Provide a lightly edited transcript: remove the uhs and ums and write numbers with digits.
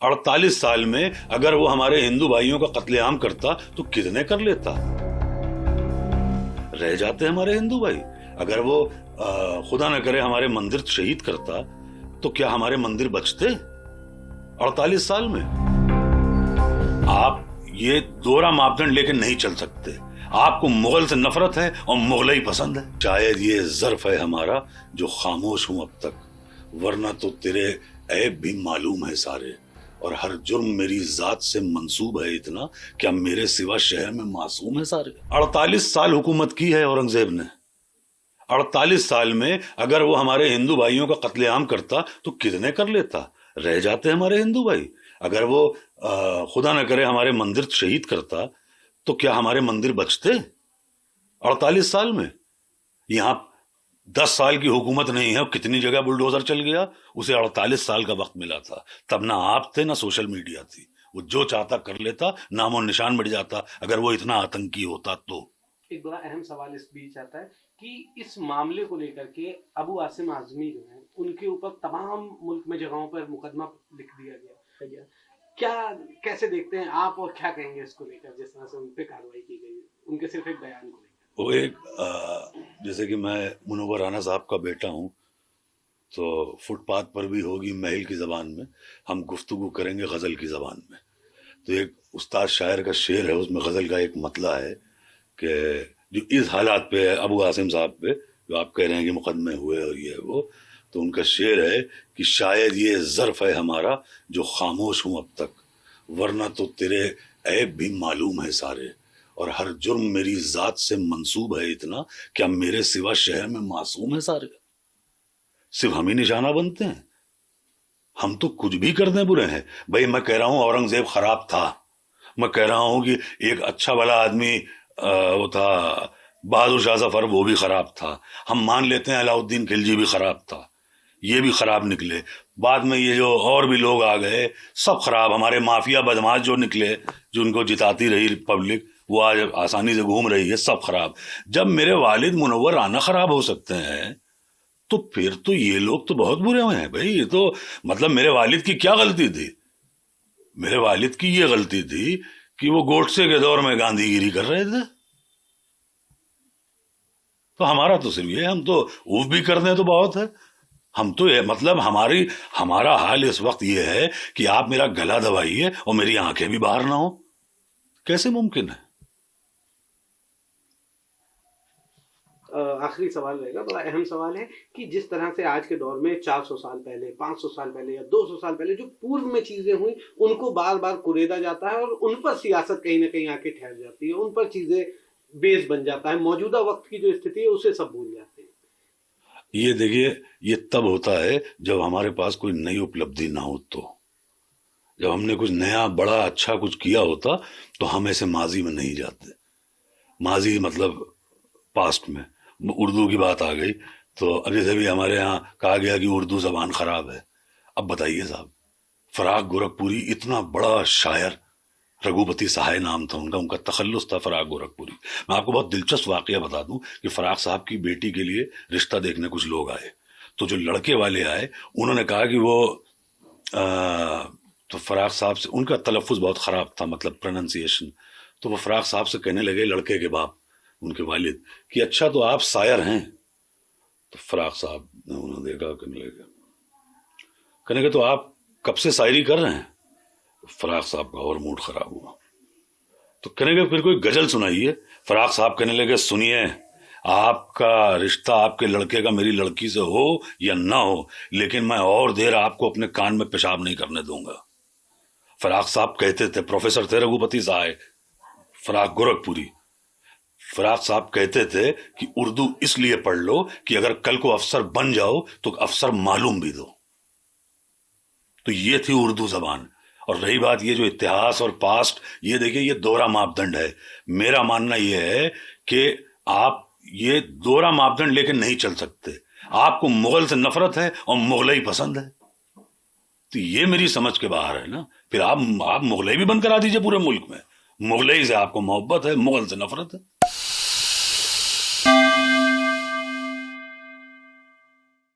48 साल में अगर वो हमारे हिंदू भाइयों का कत्लेआम करता तो कितने कर लेता। रह जाते हमारे हिंदू भाई। अगर वो खुदा न करे हमारे मंदिर शहीद करता तो क्या हमारे मंदिर बचते 48 साल में। आप ये दोहरा मापदंड लेके नहीं चल सकते। आपको मुगल से नफरत है और मुगलई पसंद है। शायद ये ज़र्फ है हमारा जो खामोश हूं अब तक, वरना तो तेरे ऐब भी मालूम है सारे, और हर जुर्म मेरी जात से मंसूब है इतना, क्या मेरे सिवा शहर में मासूम है सारे। 48 साल हुकूमत की है औरंगजेब ने। 48 साल में अगर वो हमारे हिंदू भाइयों का कत्लेआम करता तो कितने कर लेता। रह जाते हमारे हिंदू भाई। अगर वो खुदा न करे हमारे मंदिर शहीद करता तो क्या हमारे मंदिर बचते 48 साल में। यहाँ 10 साल की हुकूमत नहीं है, कितनी जगह बुलडोजर चल गया। उसे 48 साल का वक्त मिला था, तब ना आप थे ना सोशल मीडिया थी। वो जो चाहता कर लेता, नामो निशान मिट जाता। अगर वो इतना आतंकी होता तो। एक बड़ा अहम सवाल इस बीच आता है कि इस मामले को लेकर के अबू आसिम आजमी जो है, उनके ऊपर तमाम मुल्क में जगहों पर मुकदमा लिख दिया गया। क्या कैसे देखते हैं आप, और क्या कहेंगे इसको लेकर, जिस तरह से उन पे कार्रवाई की गई उनके सिर्फ एक बयान को लेकर। वो एक जैसे कि मैं मुनव्वर राना साहब का बेटा हूँ, तो फुटपाथ पर भी होगी महल की ज़बान में, हम गुफ्तगू करेंगे गज़ल की ज़बान में। तो एक उस्ताद शायर का शेर है, उसमें गज़ल का एक मतला है कि जो इस हालात पे है अबू आसिम साहब पे, जो आप कह रहे हैं कि मुकदमे हुए और ये वो, तो उनका शेर है कि शायद ये ज़र्फ है हमारा जो खामोश हूँ अब तक, वरना तो तेरे ऐब भी मालूम है सारे, और हर जुर्म मेरी जात से मंसूब है इतना, क्या मेरे सिवा शहर में मासूम है सारे। सिर्फ हम ही निशाना बनते हैं, हम तो कुछ भी कर दें बुरे हैं। भाई मैं कह रहा हूं औरंगजेब खराब था, मैं कह रहा हूं कि एक अच्छा भला आदमी वो था बहादुर शाह जफर, वो भी खराब था। हम मान लेते हैं अलाउद्दीन खिलजी भी खराब था, ये भी खराब निकले। बाद में ये जो और भी लोग आ गए सब खराब। हमारे माफिया बदमाश जो निकले, जो उनको जिताती रही पब्लिक, वो आज आसानी से घूम रही है, सब खराब। जब मेरे वालिद मुनव्वर राना खराब हो सकते हैं तो फिर तो ये लोग तो बहुत बुरे हुए हैं भाई। ये तो मतलब मेरे वालिद की क्या गलती थी। मेरे वालिद की ये गलती थी कि वो गोडसे के दौर में गांधीगिरी कर रहे थे। तो हमारा तो सिर्फ ये, हम तो ऊफ भी कर दें तो बहुत है। हम तो ये मतलब हमारा हाल इस वक्त ये है कि आप मेरा गला दबाइए और मेरी आंखें भी बाहर ना हो, कैसे मुमकिन है। आखिरी सवाल रहेगा, बड़ा अहम सवाल है कि जिस तरह से आज के दौर में 400 साल पहले, 500 साल पहले या 200 साल पहले जो पूर्व में चीजें हुई, उनको बार बार कुरेदा जाता है और उन पर सियासत कहीं ना कहीं आके ठहर जाती है, उन पर चीजें बेस बन जाता है। मौजूदा वक्त की जो स्थिति है उसे सब भूल जाते हैं। ये देखिए, ये तब होता है जब हमारे पास कोई नई उपलब्धि ना हो। तो जब हमने कुछ नया बड़ा अच्छा कुछ किया होता तो हम ऐसे माजी में नहीं जाते। माजी मतलब पास्ट में। उर्दू की बात आ गई तो अभी से भी हमारे यहाँ कहा गया कि उर्दू जबान खराब है। अब बताइए साहब, फराग गोरखपुरी इतना बड़ा शायर, रघुपति सहाय नाम था उनका तखल्लुस था फराग गोरखपुरी। मैं आपको बहुत दिलचस्प वाकया बता दूं कि फराग साहब की बेटी के लिए रिश्ता देखने कुछ लोग आए, तो जो लड़के वाले आए उन्होंने कहा कि वो तो फराग साहब से, उनका तलफ़ुज़ बहुत ख़राब था, मतलब प्रोनंसिएशन। तो वो फराग साहब से कहने लगे, लड़के के बाप, उनके वालिद, कि अच्छा तो आप शायर हैं। तो फराग साहब ने उन्हें देखा, कहने लगे तो आप कब से शायरी कर रहे हैं। फराग साहब का और मूड खराब हुआ, तो कहने लगे फिर कोई गजल सुनाइए। फराग साहब कहने लगे, सुनिए, आपका रिश्ता आपके लड़के का मेरी लड़की से हो या ना हो, लेकिन मैं और देर आपको अपने कान में पेशाब नहीं करने दूंगा। फराग साहब कहते थे, प्रोफेसर थे रघुपति साहब फराग गोरखपुरी, फराग साहब कहते थे कि उर्दू इसलिए पढ़ लो कि अगर कल को अफसर बन जाओ तो अफसर मालूम भी दो। तो ये थी उर्दू जबान। और रही बात ये जो इतिहास और पास्ट, ये देखिए, ये दोहरा मापदंड है। मेरा मानना ये है कि आप ये दोहरा मापदंड लेके नहीं चल सकते। आपको मुगल से नफरत है और मुगलई पसंद है, तो ये मेरी समझ के बाहर है ना। फिर आप मुगलई भी बंद करा दीजिए पूरे मुल्क में। मुगलई से आपको मोहब्बत है, मुगल से नफरत है।